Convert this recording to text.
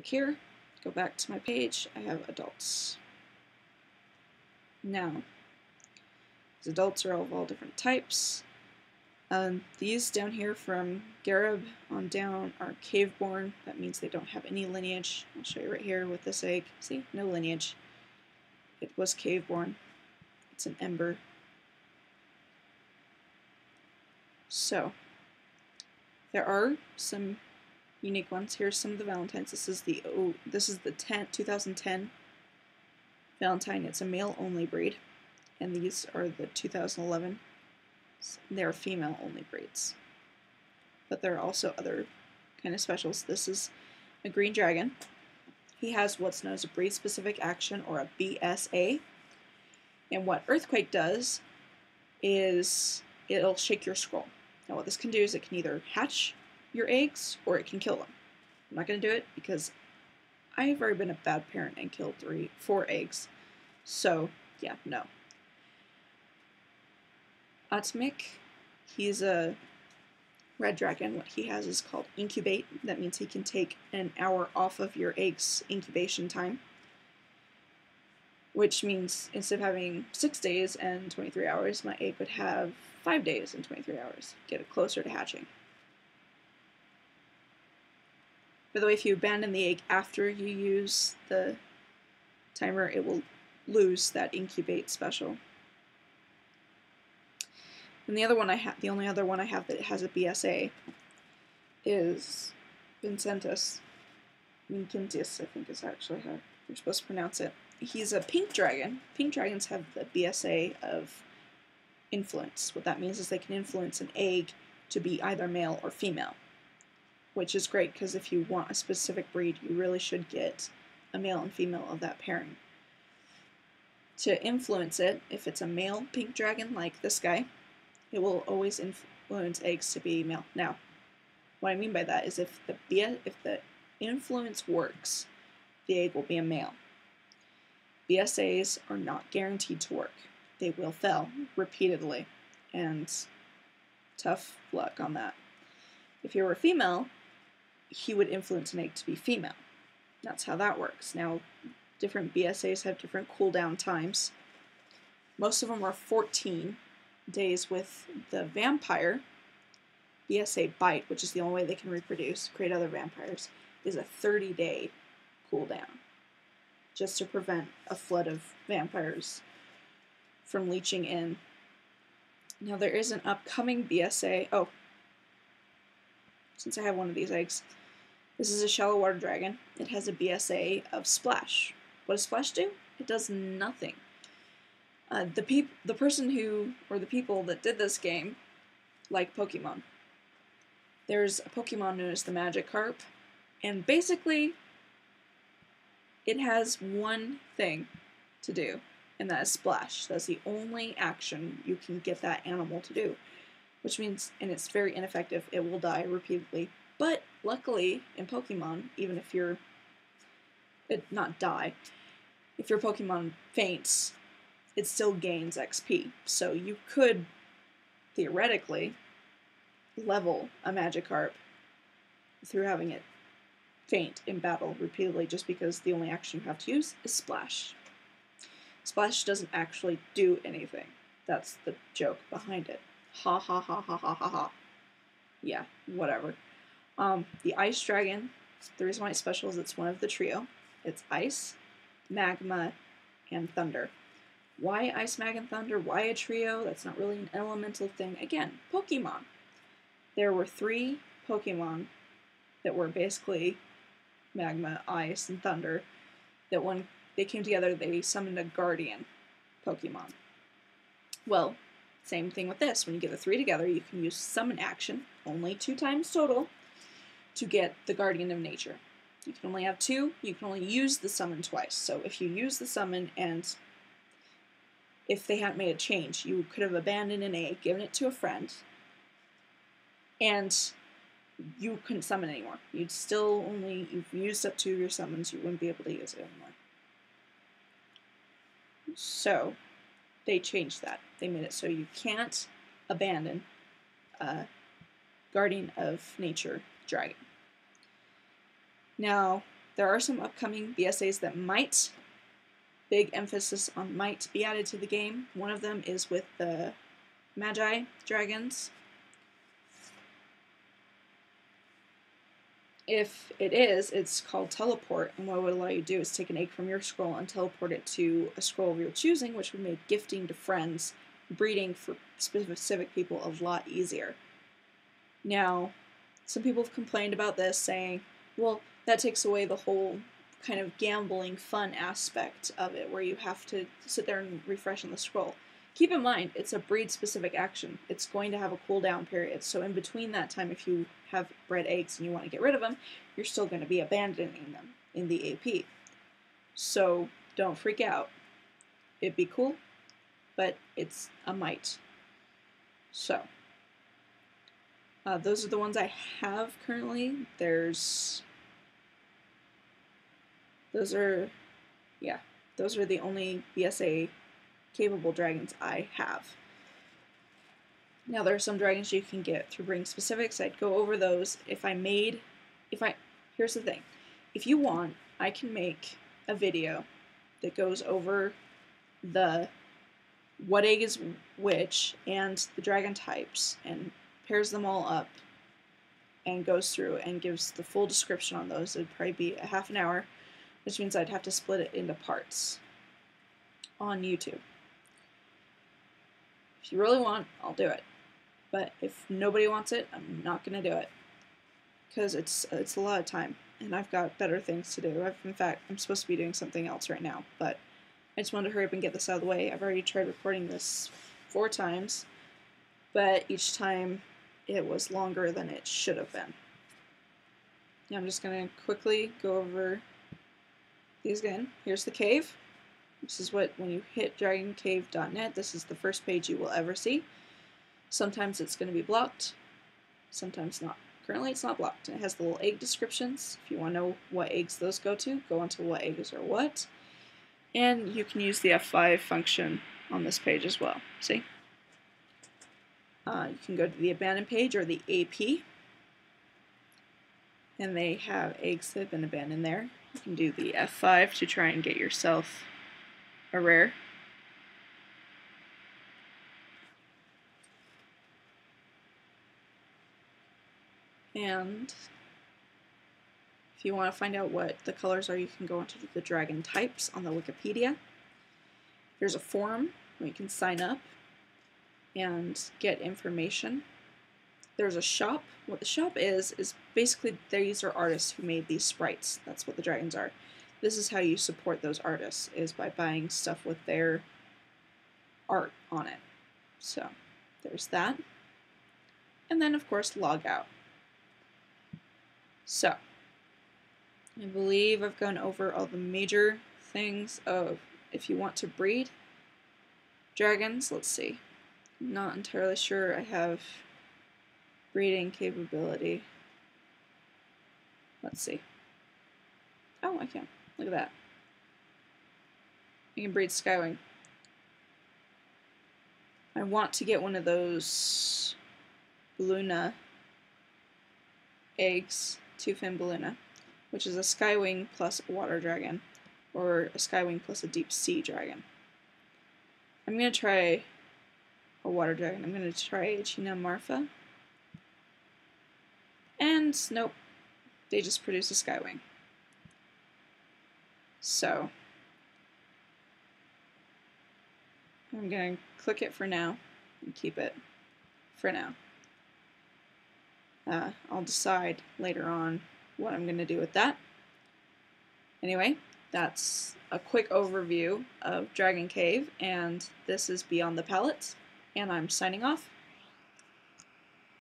Click here, go back to my page, I have adults. Now, these adults are of all different types. These down here from Garib on down are cave-born. That means they don't have any lineage. I'll show you right here with this egg. See, no lineage. It was cave-born. It's an ember. So, there are some unique ones. Here's some of the Valentines. This is the 2010 Valentine. It's a male-only breed, and these are the 2011. They're female-only breeds, but there are also other kind of specials. This is a green dragon. He has what's known as a breed-specific action, or a BSA. And what Earthquake does is it'll shake your scroll. Now what this can do is it can either hatch your eggs or it can kill them. I'm not going to do it because I've already been a bad parent and killed 4 eggs. So yeah, no. Atmik, he's a red dragon. What he has is called Incubate. That means he can take an hour off of your egg's incubation time, which means instead of having 6 days and 23 hours, my egg would have 5 days and 23 hours. Get it closer to hatching. By the way, if you abandon the egg after you use the timer, it will lose that Incubate special. And the only other one I have that has a BSA is Vincentus. Vincentis, I think is actually how you're supposed to pronounce it. He's a pink dragon. Pink dragons have the BSA of influence. What that means is they can influence an egg to be either male or female, which is great because if you want a specific breed, you really should get a male and female of that pairing. To influence it, if it's a male pink dragon like this guy, it will always influence eggs to be male. Now, what I mean by that is if the influence works, the egg will be a male. BSAs are not guaranteed to work. They will fail repeatedly, and tough luck on that. If you were a female, he would influence an egg to be female. That's how that works. Now, different BSAs have different cooldown times. Most of them are 14 days. With the vampire, BSA Bite, which is the only way they can reproduce, create other vampires, is a 30-day cooldown, just to prevent a flood of vampires from leeching in. Now there is an upcoming BSA. Oh, since I have one of these eggs, this is a shallow water dragon. It has a BSA of Splash. What does Splash do? It does nothing. The people that did this game like Pokemon. There's a Pokemon known as the Magikarp, and basically it has one thing to do, and that is Splash. That's the only action you can get that animal to do, which means, and it's very ineffective, it will die repeatedly. But luckily in Pokemon, even if if your Pokemon faints, it still gains XP. So you could theoretically level a Magikarp through having it faint in battle repeatedly, just because the only action you have to use is Splash. Splash doesn't actually do anything. That's the joke behind it. Ha ha ha ha ha ha ha. Yeah, whatever. The Ice Dragon, the reason why it's special is it's one of the trio. It's Ice, Magma, and Thunder. Why Ice, Mag, and Thunder? Why a trio? That's not really an elemental thing. Again, Pokemon. There were 3 Pokemon that were basically Magma, Ice, and Thunder, that when they came together, they summoned a Guardian Pokemon. Well, same thing with this. When you get the 3 together, you can use Summon action, only 2 times total, to get the Guardian of Nature. You can only have 2, you can only use the Summon twice. So if you use the Summon, and if they hadn't made a change, you could have abandoned an egg, given it to a friend, and you couldn't summon anymore. You've used up 2 of your summons, you wouldn't be able to use it anymore. So, they changed that. They made it so you can't abandon a Guardian of Nature dragon. Now, There are some upcoming BSAs that might, big emphasis on might, be added to the game. One of them is with the Magi dragons. If it is, it's called Teleport, and what it would allow you to do is take an egg from your scroll and teleport it to a scroll of your choosing, which would make gifting to friends, breeding for specific people, a lot easier. Now, some people have complained about this, saying, well, that takes away the whole kind of gambling fun aspect of it, where you have to sit there and refresh on the scroll. Keep in mind, it's a breed-specific action. It's going to have a cooldown period, so in between that time, if you have bred eggs and you want to get rid of them, you're still going to be abandoning them in the AP. So don't freak out. It'd be cool, but it's a might. So, those are the ones I have currently. Those are the only BSA capable dragons I have. Now there are some dragons you can get through Bring Specifics. I'd go over those. Here's the thing. If you want, I can make a video that goes over what egg is which and the dragon types and pairs them all up and goes through and gives the full description on those. It'd probably be a half an hour, which means I'd have to split it into parts on YouTube. If you really want, I'll do it. But if nobody wants it, I'm not going to do it. Because it's a lot of time, and I've got better things to do. In fact, I'm supposed to be doing something else right now, but I just wanted to hurry up and get this out of the way. I've already tried recording this 4 times, but each time it was longer than it should have been. Now I'm just going to quickly go over these again. Here's the cave. This is what, when you hit dragoncave.net, this is the first page you will ever see. Sometimes it's going to be blocked, sometimes not. Currently it's not blocked, and it has the little egg descriptions. If you want to know what eggs those go onto what eggs are what. And you can use the F5 function on this page as well. See? You can go to the abandoned page or the AP, and they have eggs that have been abandoned there. You can do the F5 to try and get yourself a rare. And if you want to find out what the colors are, you can go into the dragon types on the Wikipedia. There's a forum where you can sign up and get information. There's a shop. What the shop is basically these are artists who made these sprites. That's what the dragons are. This is how you support those artists, is by buying stuff with their art on it. So there's that. And then, of course, log out. So I believe I've gone over all the major things of if you want to breed dragons. Let's see. I'm not entirely sure I have breeding capability. Let's see. Oh, I can. Look at that. You can breed Skywing. I want to get one of those Balluna eggs, two-fin Balluna, which is a Skywing plus a water dragon, or a Skywing plus a deep sea dragon. I'm going to try a water dragon. I'm going to try China Marfa. And nope, they just produce a Skywing. So I'm going to click it for now and keep it for now. I'll decide later on what I'm going to do with that. Anyway, that's a quick overview of Dragon Cave, and this is Beyond the Palette, and I'm signing off.